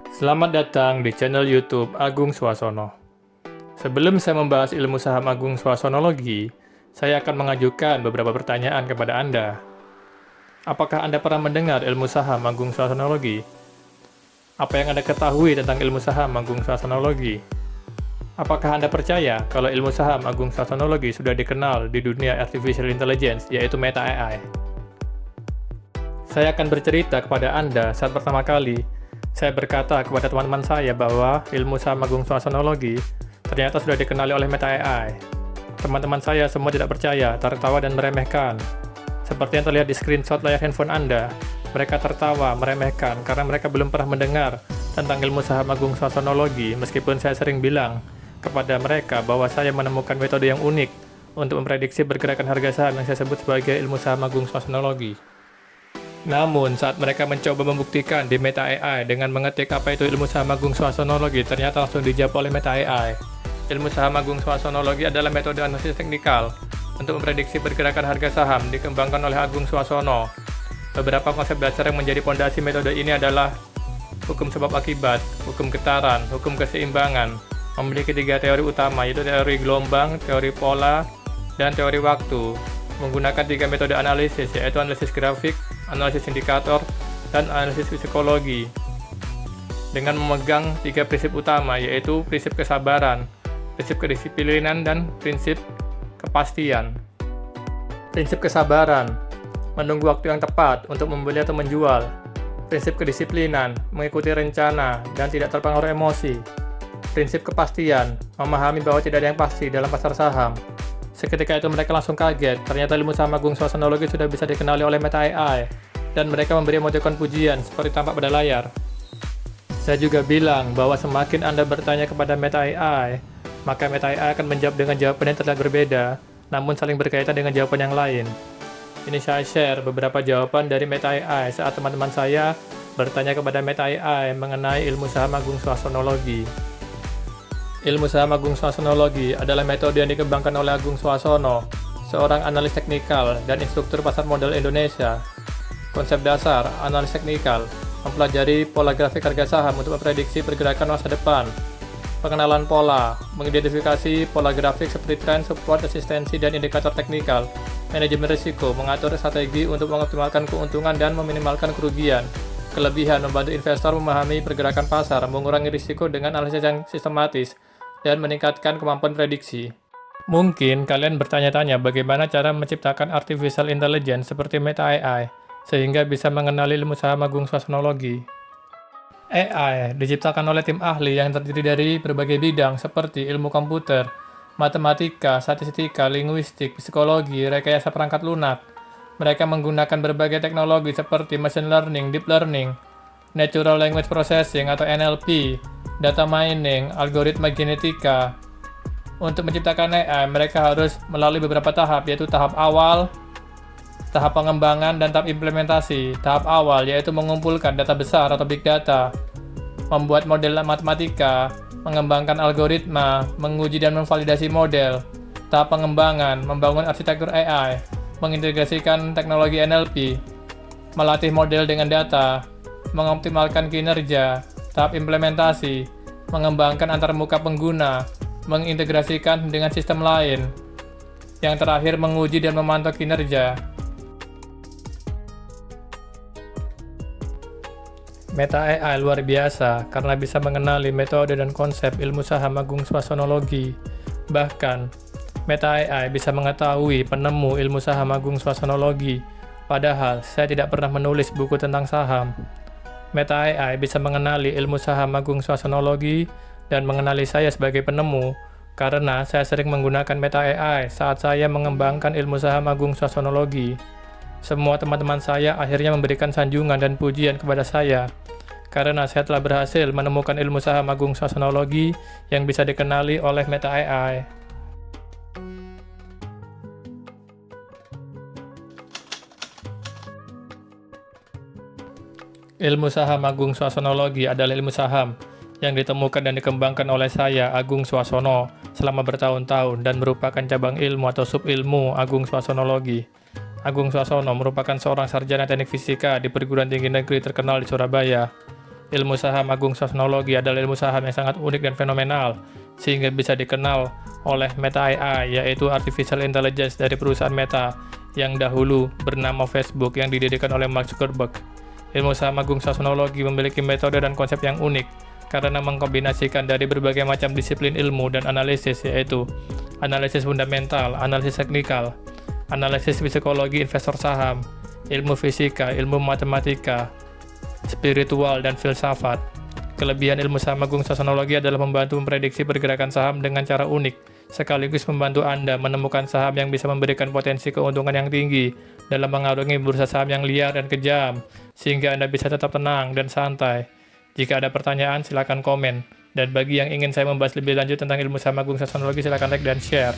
Selamat datang di channel YouTube Agung Swasono. Sebelum saya membahas ilmu saham Agung Swasonologi, saya akan mengajukan beberapa pertanyaan kepada Anda. Apakah Anda pernah mendengar ilmu saham Agung Swasonologi? Apa yang Anda ketahui tentang ilmu saham Agung Swasonologi? Apakah Anda percaya kalau ilmu saham Agung Swasonologi sudah dikenal di dunia Artificial Intelligence, yaitu Meta AI? Saya akan bercerita kepada Anda saat pertama kali saya berkata kepada teman-teman saya bahwa ilmu saham Agung Swasonologi ternyata sudah dikenali oleh Meta AI. Teman-teman saya semua tidak percaya, tertawa dan meremehkan. Seperti yang terlihat di screenshot layar handphone Anda, mereka tertawa, meremehkan karena mereka belum pernah mendengar tentang ilmu saham Agung Swasonologi, meskipun saya sering bilang kepada mereka bahwa saya menemukan metode yang unik untuk memprediksi pergerakan harga saham yang saya sebut sebagai ilmu saham Agung Swasonologi. Namun, saat mereka mencoba membuktikan di Meta AI dengan mengetik apa itu ilmu saham Agung Swasonologi, ternyata langsung dijawab oleh Meta AI. Ilmu saham Agung Swasonologi adalah metode analisis teknikal untuk memprediksi pergerakan harga saham dikembangkan oleh Agung Swasono. Beberapa konsep dasar yang menjadi fondasi metode ini adalah hukum sebab akibat, hukum getaran, hukum keseimbangan, memiliki 3 teori utama, yaitu teori gelombang, teori pola, dan teori waktu. Menggunakan 3 metode analisis, yaitu analisis grafik, analisis indikator, dan analisis psikologi. Dengan memegang 3 prinsip utama, yaitu prinsip kesabaran, prinsip kedisiplinan, dan prinsip kepastian. Prinsip kesabaran, menunggu waktu yang tepat untuk membeli atau menjual. Prinsip kedisiplinan, mengikuti rencana dan tidak terpengaruh emosi. Prinsip kepastian, memahami bahwa tidak ada yang pasti dalam pasar saham. Seketika itu mereka langsung kaget, ternyata ilmu saham Agung Swasonologi sudah bisa dikenali oleh Meta AI, dan mereka memberi emoticon pujian seperti tampak pada layar. Saya juga bilang bahwa semakin Anda bertanya kepada Meta AI, maka Meta AI akan menjawab dengan jawaban yang terlihat berbeda, namun saling berkaitan dengan jawaban yang lain. Ini saya share beberapa jawaban dari Meta AI saat teman-teman saya bertanya kepada Meta AI mengenai ilmu saham Agung Swasonologi. Ilmu saham Agung Swasonologi adalah metode yang dikembangkan oleh Agung Swasono, seorang analis teknikal dan instruktur pasar modal Indonesia. Konsep dasar analis teknikal mempelajari pola grafik harga saham untuk memprediksi pergerakan masa depan. Pengenalan pola, mengidentifikasi pola grafik seperti tren, support, resistensi, dan indikator teknikal. Manajemen risiko, mengatur strategi untuk mengoptimalkan keuntungan dan meminimalkan kerugian. Kelebihan, membantu investor memahami pergerakan pasar, mengurangi risiko dengan analisis yang sistematis, dan meningkatkan kemampuan prediksi. Mungkin kalian bertanya-tanya bagaimana cara menciptakan artificial intelligence seperti Meta AI, sehingga bisa mengenali ilmu saham Agung Swasonologi. AI diciptakan oleh tim ahli yang terdiri dari berbagai bidang seperti ilmu komputer, matematika, statistika, linguistik, psikologi, rekayasa perangkat lunak. Mereka menggunakan berbagai teknologi seperti machine learning, deep learning, natural language processing atau NLP, data mining, algoritma genetika. Untuk menciptakan AI, mereka harus melalui beberapa tahap, yaitu tahap awal, tahap pengembangan, dan tahap implementasi. Tahap awal yaitu mengumpulkan data besar atau big data, membuat model matematika, mengembangkan algoritma, menguji dan memvalidasi model. Tahap pengembangan, membangun arsitektur AI, mengintegrasikan teknologi NLP, melatih model dengan data, mengoptimalkan kinerja. Tahap implementasi, mengembangkan antarmuka pengguna, mengintegrasikan dengan sistem lain. Yang terakhir, menguji dan memantau kinerja. Meta AI luar biasa karena bisa mengenali metode dan konsep ilmu saham Agung Swasonologi. Bahkan, Meta AI bisa mengetahui penemu ilmu saham Agung Swasonologi, padahal saya tidak pernah menulis buku tentang saham. Meta AI bisa mengenali ilmu saham Agung Swasonologi dan mengenali saya sebagai penemu, karena saya sering menggunakan Meta AI saat saya mengembangkan ilmu saham Agung Swasonologi. Semua teman-teman saya akhirnya memberikan sanjungan dan pujian kepada saya, karena saya telah berhasil menemukan ilmu saham Agung Swasonologi yang bisa dikenali oleh Meta AI. Ilmu saham Agung Swasonologi adalah ilmu saham yang ditemukan dan dikembangkan oleh saya, Agung Swasono, selama bertahun-tahun dan merupakan cabang ilmu atau sub-ilmu Agung Swasonologi. Agung Swasono merupakan seorang sarjana teknik fisika di perguruan tinggi negeri terkenal di Surabaya. Ilmu saham agung seismologi adalah ilmu saham yang sangat unik dan fenomenal, sehingga bisa dikenal oleh Meta AI, yaitu Artificial Intelligence dari perusahaan Meta, yang dahulu bernama Facebook yang didirikan oleh Mark Zuckerberg. Ilmu saham agung seismologi memiliki metode dan konsep yang unik, karena mengkombinasikan dari berbagai macam disiplin ilmu dan analisis, yaitu analisis fundamental, analisis teknikal, analisis psikologi investor saham, ilmu fisika, ilmu matematika, spiritual, dan filsafat. Kelebihan ilmu saham agung seismologi adalah membantu memprediksi pergerakan saham dengan cara unik, sekaligus membantu Anda menemukan saham yang bisa memberikan potensi keuntungan yang tinggi dalam mengarungi bursa saham yang liar dan kejam, sehingga Anda bisa tetap tenang dan santai. Jika ada pertanyaan, silakan komen. Dan bagi yang ingin saya membahas lebih lanjut tentang ilmu saham agung seismologi, silakan like dan share.